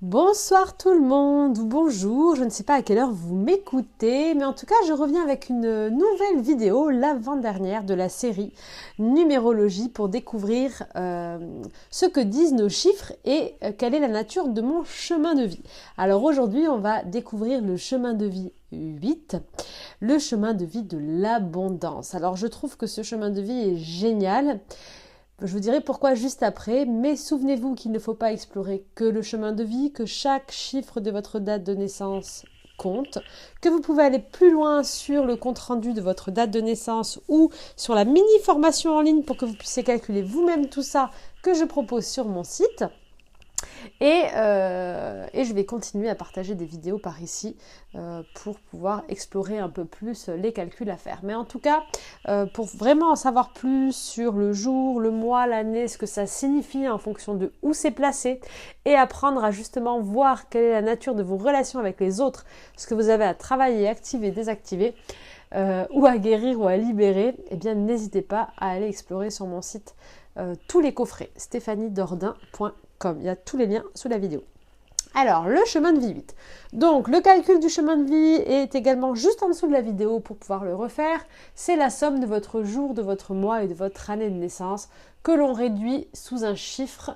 Bonsoir tout le monde, ou bonjour, je ne sais pas à quelle heure vous m'écoutez, mais en tout cas je reviens avec une nouvelle vidéo, l'avant-dernière de la série Numérologie pour découvrir ce que disent nos chiffres et quelle est la nature de mon chemin de vie. Alors aujourd'hui on va découvrir le chemin de vie 8, le chemin de vie de l'abondance. Alors je trouve que ce chemin de vie est génial. Je vous dirai pourquoi juste après, mais souvenez-vous qu'il ne faut pas explorer que le chemin de vie, que chaque chiffre de votre date de naissance compte, que vous pouvez aller plus loin sur le compte-rendu de votre date de naissance ou sur la mini-formation en ligne pour que vous puissiez calculer vous-même tout ça que je propose sur mon site. Et je vais continuer à partager des vidéos par ici pour pouvoir explorer un peu plus les calculs à faire. Mais en tout cas, pour vraiment en savoir plus sur le jour, le mois, l'année, ce que ça signifie en fonction de où c'est placé et apprendre à justement voir quelle est la nature de vos relations avec les autres, ce que vous avez à travailler, activer, désactiver, ou à guérir ou à libérer, eh bien n'hésitez pas à aller explorer sur mon site tous les coffrets stéphaniedordin.com. Il y a tous les liens sous la vidéo. Alors, le chemin de vie 8. Donc, le calcul du chemin de vie est également juste en dessous de la vidéo pour pouvoir le refaire. C'est la somme de votre jour, de votre mois et de votre année de naissance que l'on réduit sous un chiffre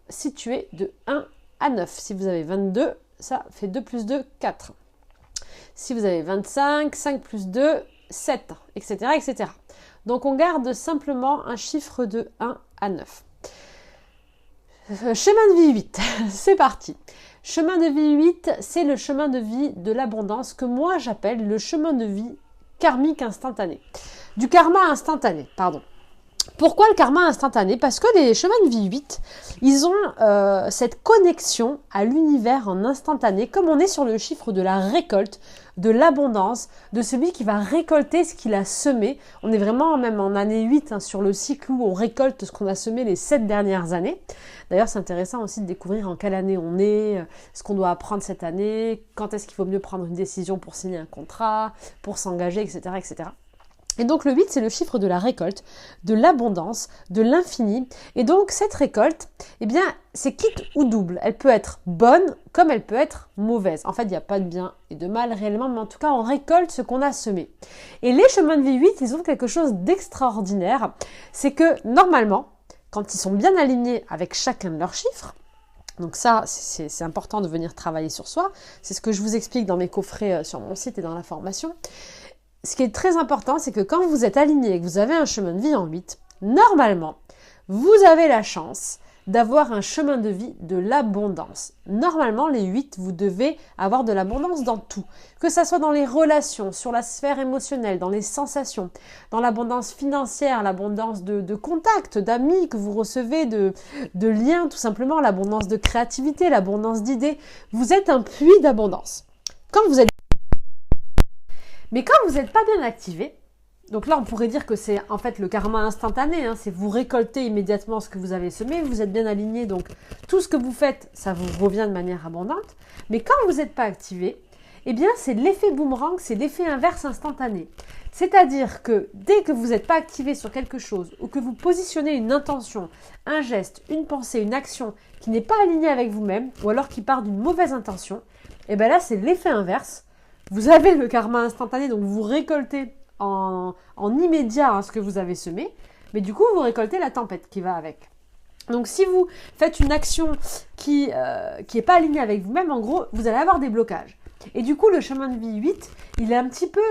situé de 1 à 9. Si vous avez 22, ça fait 2 plus 2, 4. Si vous avez 25, 5 plus 2, 7, etc., etc. Donc, on garde simplement un chiffre de 1 à 9. Chemin de vie 8, c'est parti. Chemin de vie 8, c'est le chemin de vie de l'abondance que moi j'appelle le chemin de vie karmique instantané. Du karma instantané, pardon. Pourquoi le karma instantané? Parce que les chemins de vie 8, ils ont cette connexion à l'univers en instantané, comme on est sur le chiffre de la récolte, de l'abondance, de celui qui va récolter ce qu'il a semé. On est vraiment même en année 8 sur le cycle où on récolte ce qu'on a semé les 7 dernières années. D'ailleurs, c'est intéressant aussi de découvrir en quelle année on est, ce qu'on doit apprendre cette année, quand est-ce qu'il vaut mieux prendre une décision pour signer un contrat, pour s'engager, etc., etc. Et donc le 8, c'est le chiffre de la récolte, de l'abondance, de l'infini. Et donc cette récolte, eh bien, c'est quitte ou double. Elle peut être bonne comme elle peut être mauvaise. En fait, il n'y a pas de bien et de mal réellement, mais en tout cas, on récolte ce qu'on a semé. Et les chemins de vie 8, ils ont quelque chose d'extraordinaire. C'est que normalement, quand ils sont bien alignés avec chacun de leurs chiffres, donc ça, c'est important de venir travailler sur soi. C'est ce que je vous explique dans mes coffrets sur mon site et dans la formation. Ce qui est très important, c'est que quand vous êtes aligné et que vous avez un chemin de vie en 8, normalement, vous avez la chance d'avoir un chemin de vie de l'abondance. Normalement, les 8, vous devez avoir de l'abondance dans tout. Que ça soit dans les relations, sur la sphère émotionnelle, dans les sensations, dans l'abondance financière, l'abondance de contacts, d'amis que vous recevez, de liens tout simplement, l'abondance de créativité, l'abondance d'idées. Vous êtes un puits d'abondance. Mais quand vous n'êtes pas bien activé, donc là on pourrait dire que c'est en fait le karma instantané, c'est vous récoltez immédiatement ce que vous avez semé, vous êtes bien aligné, donc tout ce que vous faites, ça vous revient de manière abondante. Mais quand vous n'êtes pas activé, eh bien c'est l'effet boomerang, c'est l'effet inverse instantané. C'est-à-dire que dès que vous n'êtes pas activé sur quelque chose ou que vous positionnez une intention, un geste, une pensée, une action qui n'est pas alignée avec vous-même ou alors qui part d'une mauvaise intention, eh bien là c'est l'effet inverse. Vous avez le karma instantané, donc vous récoltez en immédiat ce que vous avez semé, mais du coup, vous récoltez la tempête qui va avec. Donc, si vous faites une action qui est pas alignée avec vous-même, en gros, vous allez avoir des blocages. Et du coup, le chemin de vie 8, il est un petit peu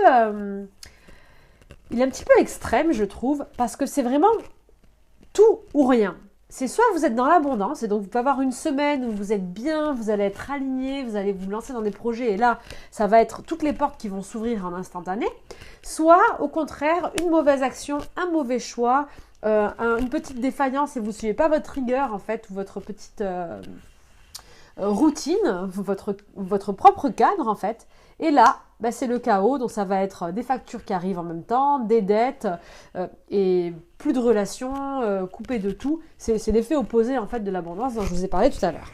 extrême, je trouve, parce que c'est vraiment tout ou rien. C'est soit vous êtes dans l'abondance, et donc vous pouvez avoir une semaine où vous êtes bien, vous allez être aligné, vous allez vous lancer dans des projets, et là, ça va être toutes les portes qui vont s'ouvrir en instantané, soit au contraire, une mauvaise action, un mauvais choix, une petite défaillance, et vous ne suivez pas votre rigueur, en fait, ou votre petite routine, votre propre cadre, en fait, et là, c'est le chaos, donc ça va être des factures qui arrivent en même temps, des dettes et plus de relations, coupées de tout. C'est l'effet opposé en fait de l'abondance dont je vous ai parlé tout à l'heure.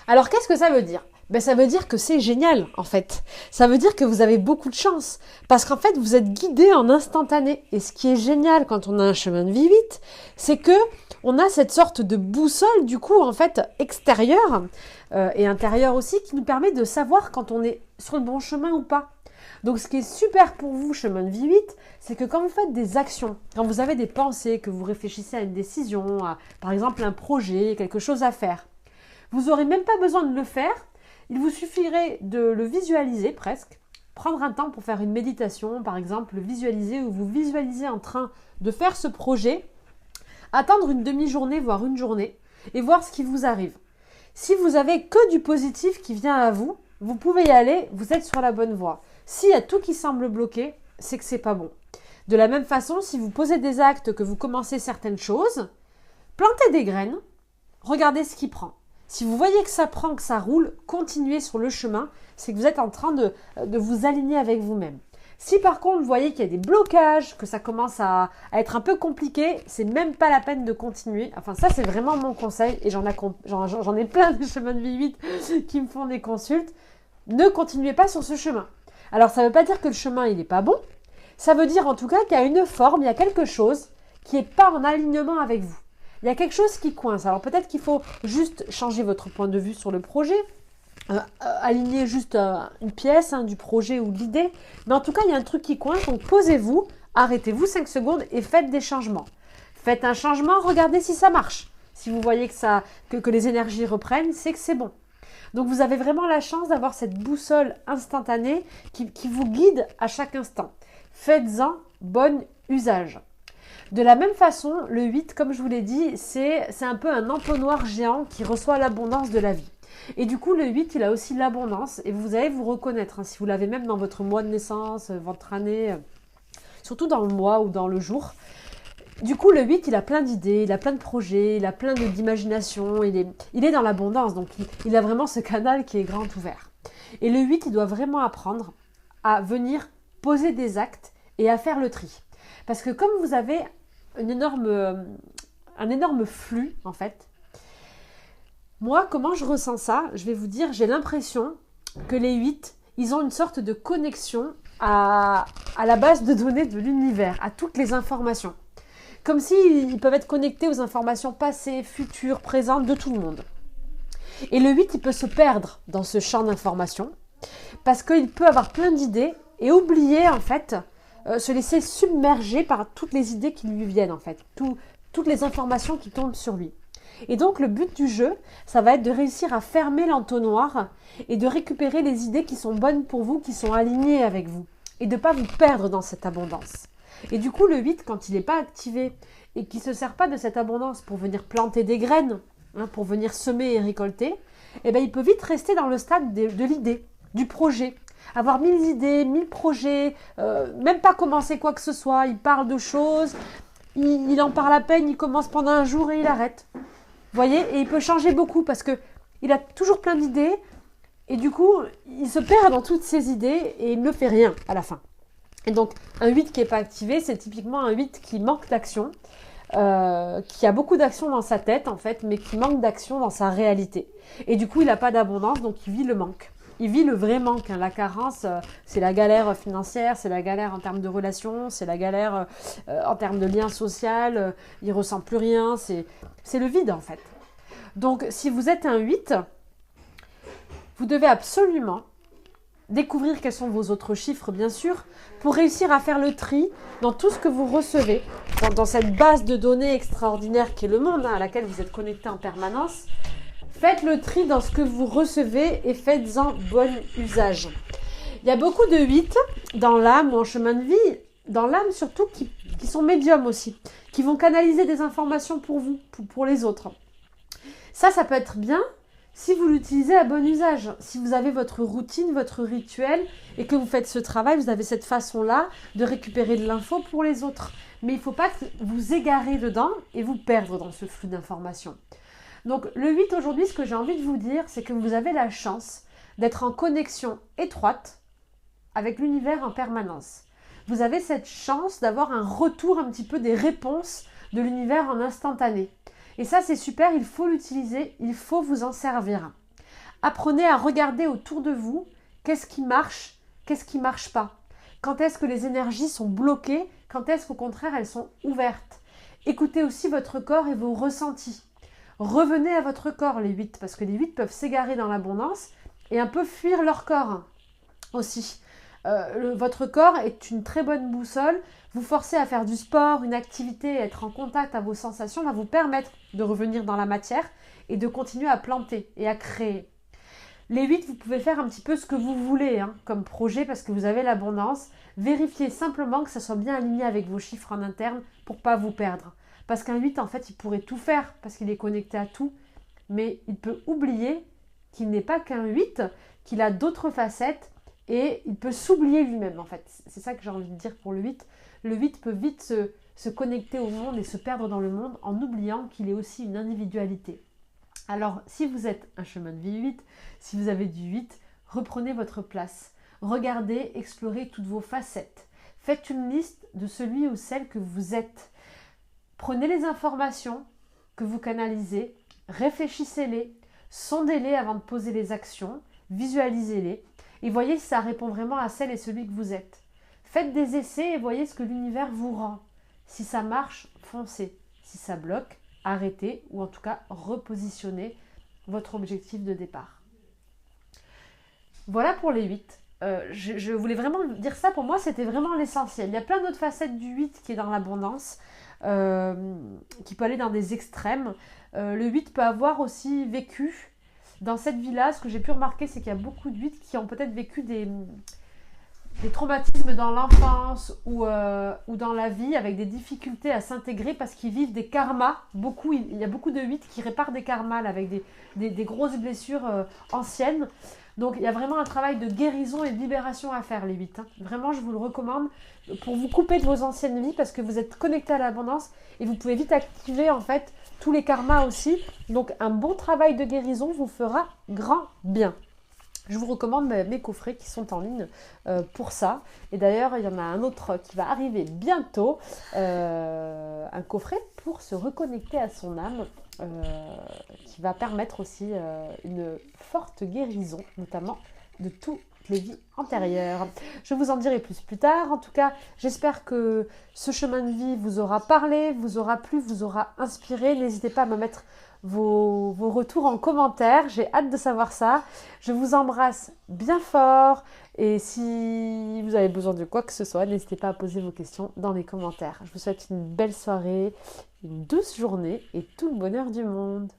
Alors qu'est-ce que ça veut dire? Ben, ça veut dire que c'est génial, en fait. Ça veut dire que vous avez beaucoup de chance. Parce qu'en fait, vous êtes guidé en instantané. Et ce qui est génial quand on a un chemin de vie 8, c'est que on a cette sorte de boussole, du coup, en fait, extérieure et intérieure aussi, qui nous permet de savoir quand on est sur le bon chemin ou pas. Donc, ce qui est super pour vous, chemin de vie 8, c'est que quand vous faites des actions, quand vous avez des pensées, que vous réfléchissez à une décision, à, par exemple, un projet, quelque chose à faire, vous n'aurez même pas besoin de le faire. Il vous suffirait de le visualiser presque, prendre un temps pour faire une méditation, par exemple, visualiser ou vous visualisez en train de faire ce projet, attendre une demi-journée, voire une journée, et voir ce qui vous arrive. Si vous avez que du positif qui vient à vous, vous pouvez y aller, vous êtes sur la bonne voie. S'il y a tout qui semble bloqué, c'est que c'est pas bon. De la même façon, si vous posez des actes, que vous commencez certaines choses, plantez des graines, regardez ce qui prend. Si vous voyez que ça prend, que ça roule, continuez sur le chemin. C'est que vous êtes en train de vous aligner avec vous-même. Si par contre vous voyez qu'il y a des blocages, que ça commence à être un peu compliqué, c'est même pas la peine de continuer. Enfin ça c'est vraiment mon conseil et j'en ai plein de chemins de vie 8 qui me font des consultes. Ne continuez pas sur ce chemin. Alors ça ne veut pas dire que le chemin il n'est pas bon. Ça veut dire en tout cas qu'il y a une forme, il y a quelque chose qui n'est pas en alignement avec vous. Il y a quelque chose qui coince. Alors peut-être qu'il faut juste changer votre point de vue sur le projet, aligner juste une pièce du projet ou de l'idée. Mais en tout cas, il y a un truc qui coince. Donc posez-vous, arrêtez-vous 5 secondes et faites des changements. Faites un changement, regardez si ça marche. Si vous voyez que les énergies reprennent, c'est que c'est bon. Donc vous avez vraiment la chance d'avoir cette boussole instantanée qui vous guide à chaque instant. Faites-en bon usage. De la même façon, le 8, comme je vous l'ai dit, c'est un peu un entonnoir géant qui reçoit l'abondance de la vie. Et du coup, le 8, il a aussi l'abondance et vous allez vous reconnaître. Si vous l'avez même dans votre mois de naissance, votre année, surtout dans le mois ou dans le jour. Du coup, le 8, il a plein d'idées, il a plein de projets, il a plein d'imagination, il est dans l'abondance. Donc, il a vraiment ce canal qui est grand ouvert. Et le 8, il doit vraiment apprendre à venir poser des actes et à faire le tri. Parce que comme vous avez un énorme flux, en fait, moi, comment je ressens ça? Je vais vous dire, j'ai l'impression que les 8, ils ont une sorte de connexion à la base de données de l'univers, à toutes les informations. Comme s'ils peuvent être connectés aux informations passées, futures, présentes de tout le monde. Et le 8, il peut se perdre dans ce champ d'informations parce qu'il peut avoir plein d'idées et oublier, en fait, se laisser submerger par toutes les idées qui lui viennent, en fait, toutes les informations qui tombent sur lui. Et donc, le but du jeu, ça va être de réussir à fermer l'entonnoir et de récupérer les idées qui sont bonnes pour vous, qui sont alignées avec vous, et de ne pas vous perdre dans cette abondance. Et du coup, le 8, quand il n'est pas activé et qu'il ne se sert pas de cette abondance pour venir planter des graines, pour venir semer et récolter, eh ben, il peut vite rester dans le stade de l'idée, du projet. Avoir 1000 idées, 1000 projets, même pas commencer quoi que ce soit. Il parle de choses, il en parle à peine, il commence pendant un jour et il arrête. Vous voyez? Et il peut changer beaucoup parce qu'il a toujours plein d'idées et du coup, il se perd dans toutes ces idées et il ne fait rien à la fin. Et donc, un 8 qui n'est pas activé, c'est typiquement un 8 qui manque d'action, qui a beaucoup d'action dans sa tête en fait, mais qui manque d'action dans sa réalité. Et du coup, il n'a pas d'abondance, donc il vit le manque. Il vit le vrai manque. La carence, c'est la galère financière, c'est la galère en termes de relations, c'est la galère en termes de lien social. Il ne ressent plus rien, c'est le vide en fait. Donc, si vous êtes un 8, vous devez absolument découvrir quels sont vos autres chiffres, bien sûr, pour réussir à faire le tri dans tout ce que vous recevez, dans cette base de données extraordinaire qui est le monde, à laquelle vous êtes connecté en permanence. Faites le tri dans ce que vous recevez et faites-en bon usage. Il y a beaucoup de 8 dans l'âme ou en chemin de vie, dans l'âme surtout, qui sont médiums aussi, qui vont canaliser des informations pour vous, pour les autres. Ça peut être bien si vous l'utilisez à bon usage. Si vous avez votre routine, votre rituel et que vous faites ce travail, vous avez cette façon-là de récupérer de l'info pour les autres. Mais il ne faut pas que vous égarez dedans et vous perdre dans ce flux d'informations. Donc le 8 aujourd'hui, ce que j'ai envie de vous dire, c'est que vous avez la chance d'être en connexion étroite avec l'univers en permanence. Vous avez cette chance d'avoir un retour un petit peu des réponses de l'univers en instantané. Et ça, c'est super, il faut l'utiliser, il faut vous en servir. Apprenez à regarder autour de vous qu'est-ce qui marche pas. Quand est-ce que les énergies sont bloquées, quand est-ce qu'au contraire elles sont ouvertes. Écoutez aussi votre corps et vos ressentis. Revenez à votre corps les 8, parce que les 8 peuvent s'égarer dans l'abondance et un peu fuir leur corps aussi. Votre corps est une très bonne boussole. Vous forcer à faire du sport, une activité, être en contact à vos sensations va vous permettre de revenir dans la matière et de continuer à planter et à créer. Les 8, vous pouvez faire un petit peu ce que vous voulez comme projet parce que vous avez l'abondance. Vérifiez simplement que ça soit bien aligné avec vos chiffres en interne pour ne pas vous perdre. Parce qu'un 8, en fait, il pourrait tout faire parce qu'il est connecté à tout. Mais il peut oublier qu'il n'est pas qu'un 8, qu'il a d'autres facettes et il peut s'oublier lui-même, en fait. C'est ça que j'ai envie de dire pour le 8. Le 8 peut vite se connecter au monde et se perdre dans le monde en oubliant qu'il est aussi une individualité. Alors, si vous êtes un chemin de vie 8, si vous avez du 8, reprenez votre place. Regardez, explorez toutes vos facettes. Faites une liste de celui ou celle que vous êtes. Prenez les informations que vous canalisez, réfléchissez-les, sondez-les avant de poser les actions, visualisez-les et voyez si ça répond vraiment à celle et celui que vous êtes. Faites des essais et voyez ce que l'univers vous rend. Si ça marche, foncez. Si ça bloque, arrêtez ou en tout cas repositionnez votre objectif de départ. Voilà pour les 8. Je voulais vraiment dire ça, pour moi c'était vraiment l'essentiel. Il y a plein d'autres facettes du 8 qui est dans l'abondance, qui peut aller dans des extrêmes. Le 8 peut avoir aussi vécu dans cette vie-là. Ce que j'ai pu remarquer, c'est qu'il y a beaucoup de 8 qui ont peut-être vécu des traumatismes dans l'enfance ou dans la vie avec des difficultés à s'intégrer parce qu'ils vivent des karmas. Il y a beaucoup de 8 qui réparent des karmas là, avec des grosses blessures anciennes. Donc il y a vraiment un travail de guérison et de libération à faire les 8. Vraiment, je vous le recommande pour vous couper de vos anciennes vies parce que vous êtes connecté à l'abondance et vous pouvez vite activer en fait tous les karmas aussi. Donc un bon travail de guérison vous fera grand bien. Je vous recommande mes coffrets qui sont en ligne pour ça. Et d'ailleurs, il y en a un autre qui va arriver bientôt. Un coffret pour se reconnecter à son âme qui va permettre aussi une forte guérison, notamment de toutes les vies antérieures. Je vous en dirai plus tard. En tout cas, j'espère que ce chemin de vie vous aura parlé, vous aura plu, vous aura inspiré. N'hésitez pas à me mettre vos retours en commentaire, j'ai hâte de savoir ça. Je vous embrasse bien fort et si vous avez besoin de quoi que ce soit, n'hésitez pas à poser vos questions dans les commentaires. Je vous souhaite une belle soirée, une douce journée et tout le bonheur du monde.